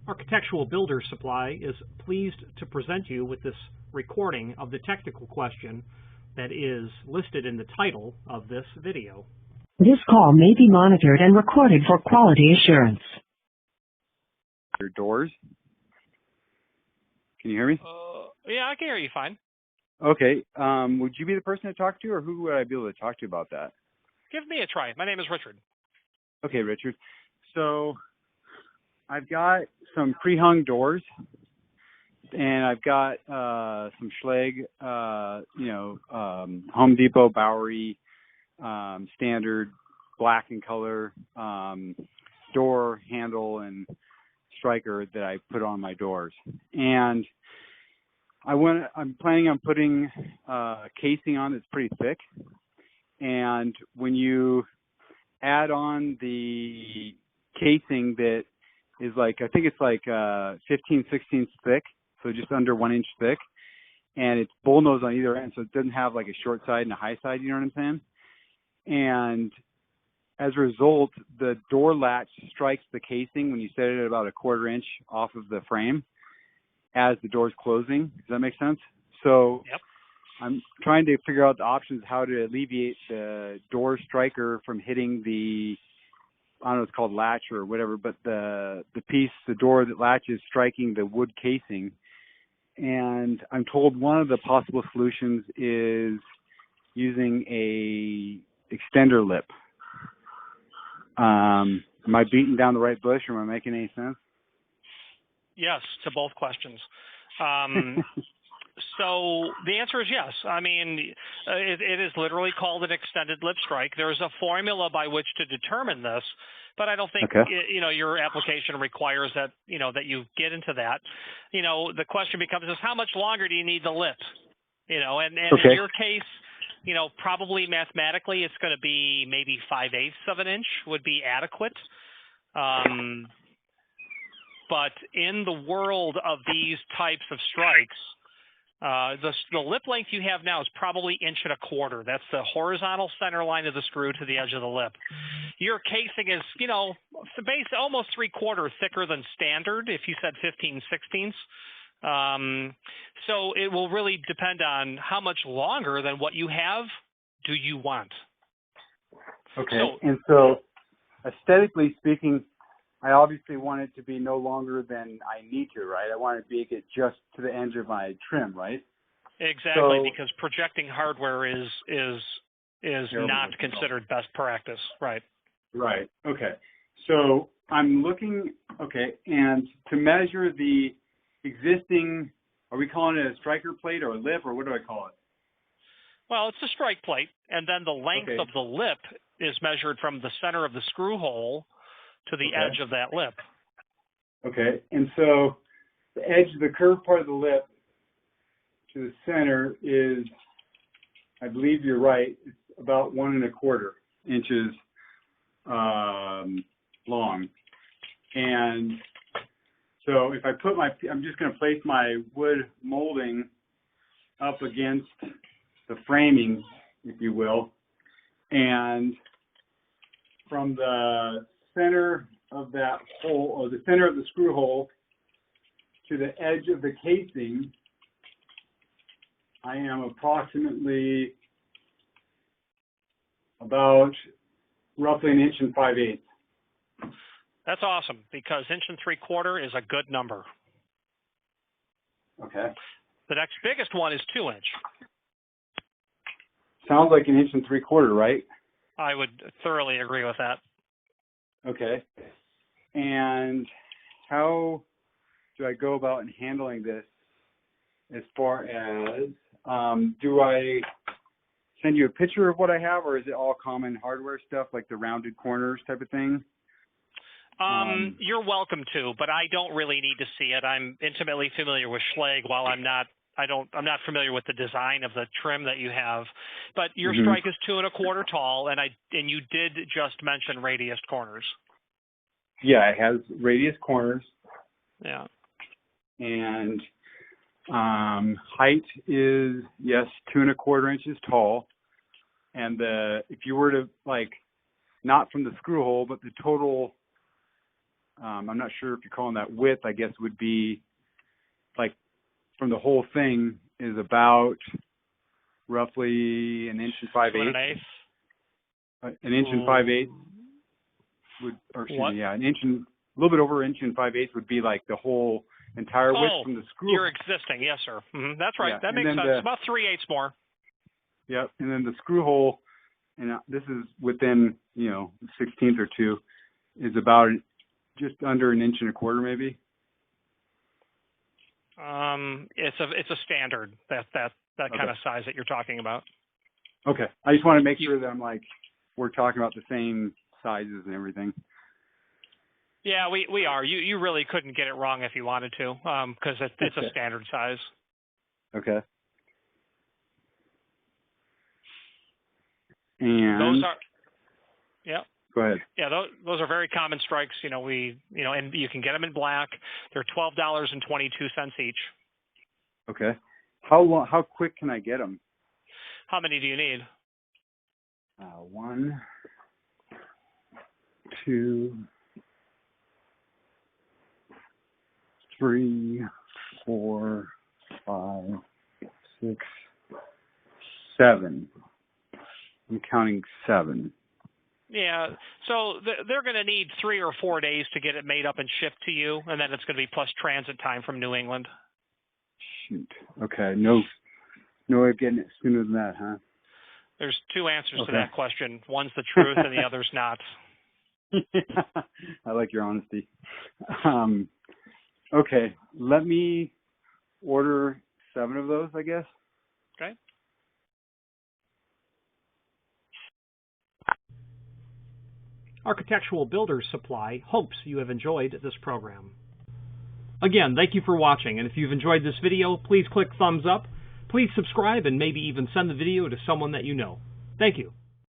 Architectural Builders Supply is pleased to present you with this recording of the technical question that is listed in the title of this video. This call may be monitored and recorded for quality assurance. Your doors. Can you hear me? Yeah, I can hear you fine. Okay. Would you be the person to talk to, or who would I be able to talk to about that? Give me a try. My name is Richard. Okay, Richard. So I've got some pre-hung doors, and I've got some Schlage, Home Depot, Bowery, standard black in color door handle and striker that I put on my doors. And I'm planning on putting casing on that's pretty thick. And when you add on the casing that is like, I think it's like 15/16 thick, so just under 1 inch thick, and it's bullnose on either end, so it doesn't have like a short side and a high side, you know what I'm saying? And as a result, the door latch strikes the casing when you set it at about 1/4 inch off of the frame as the door's closing. Does that make sense? So Yep. I'm trying to figure out the options how to alleviate the door striker from hitting the, I don't know, it's called latch or whatever, but the piece, the door that latches, striking the wood casing. And I'm told one of the possible solutions is using a extender lip. Am I beating down the right bush, or am I making any sense? Yes, to both questions. So the answer is yes. I mean, it is literally called an extended lip strike. There's a formula by which to determine this, but I don't think, your application requires that, that you get into that. The question becomes is how much longer do you need the lip? And okay. In your case, probably mathematically it's going to be maybe 5/8 of an inch would be adequate. But in the world of these types of strikes, the lip length you have now is probably 1.25 inches. That's the horizontal center line of the screw to the edge of the lip. Your casing is, almost 3/4 thicker than standard if you said 15/16. So it will really depend on how much longer than what you have do you want. Okay. So aesthetically speaking, I obviously want it to be no longer than I need to, right? I want it to get just to the edge of my trim, right? Exactly, because projecting hardware is not considered best practice, right? Right. Okay. So I'm looking. Okay, and to measure the existing, are we calling it a striker plate or a lip, or what do I call it? Well, it's a strike plate, and then the length of the lip is measured from the center of the screw hole to the edge of that lip. Okay, and so the edge, the curved part of the lip to the center is, I believe you're right, it's about 1.25 inches long. And so if I put I'm just going to place my wood molding up against the framing, if you will, and from the center of that hole, or the center of the screw hole, to the edge of the casing, I am approximately about roughly 1 5/8 inches. That's awesome, because 1 3/4 is a good number. Okay. The next biggest one is 2 inch. Sounds like 1 3/4 inches, right? I would thoroughly agree with that. Okay. And how do I go about in handling this as far as, do I send you a picture of what I have, or is it all common hardware stuff like the rounded corners type of thing? You're welcome to, but I don't really need to see it. I'm intimately familiar with Schlage while I'm not familiar with the design of the trim that you have. But your strike is 2.25 tall, and you did just mention radius corners. Yeah, it has radius corners. Yeah. And height is, yes, 2.25 inches tall. And if you were to, like, not from the screw hole, but the total I'm not sure if you're calling that width. I guess would be like from the whole thing is about roughly 1 5/8 inches. 1 5/8 would, or excuse What? me, yeah, a little bit over 1 5/8 would be like the whole entire width from the screw. You're existing, yes, sir. That's right. Yeah, That and makes then sense. About 3/8 more. Yep, and then the screw hole, and this is within 1/16 or 2, is about just under 1 1/4 inches, maybe. It's a standard that kind of size that you're talking about. Okay, I just want to make sure that we're talking about the same sizes and everything. Yeah, we are. You really couldn't get it wrong if you wanted to, because it's a standard size. Okay. And those are, yeah. Go ahead. Yeah, those are very common strikes. And you can get them in black. They're $12.22 each. Okay. How quick can I get them? How many do you need? 1, 2, 3, 4, 5, 6, 7. I'm counting 7. Yeah, so they're going to need 3 or 4 days to get it made up and shipped to you, and then it's going to be plus transit time from New England. Shoot. Okay. No way of getting it sooner than that, huh? There's 2 answers Okay. to that question. One's the truth, and the other's not. I like your honesty. Okay. Let me order 7 of those, I guess. Okay. Architectural Builders Supply hopes you have enjoyed this program. Again, thank you for watching, and if you've enjoyed this video, please click thumbs up, please subscribe, and maybe even send the video to someone that you know. Thank you.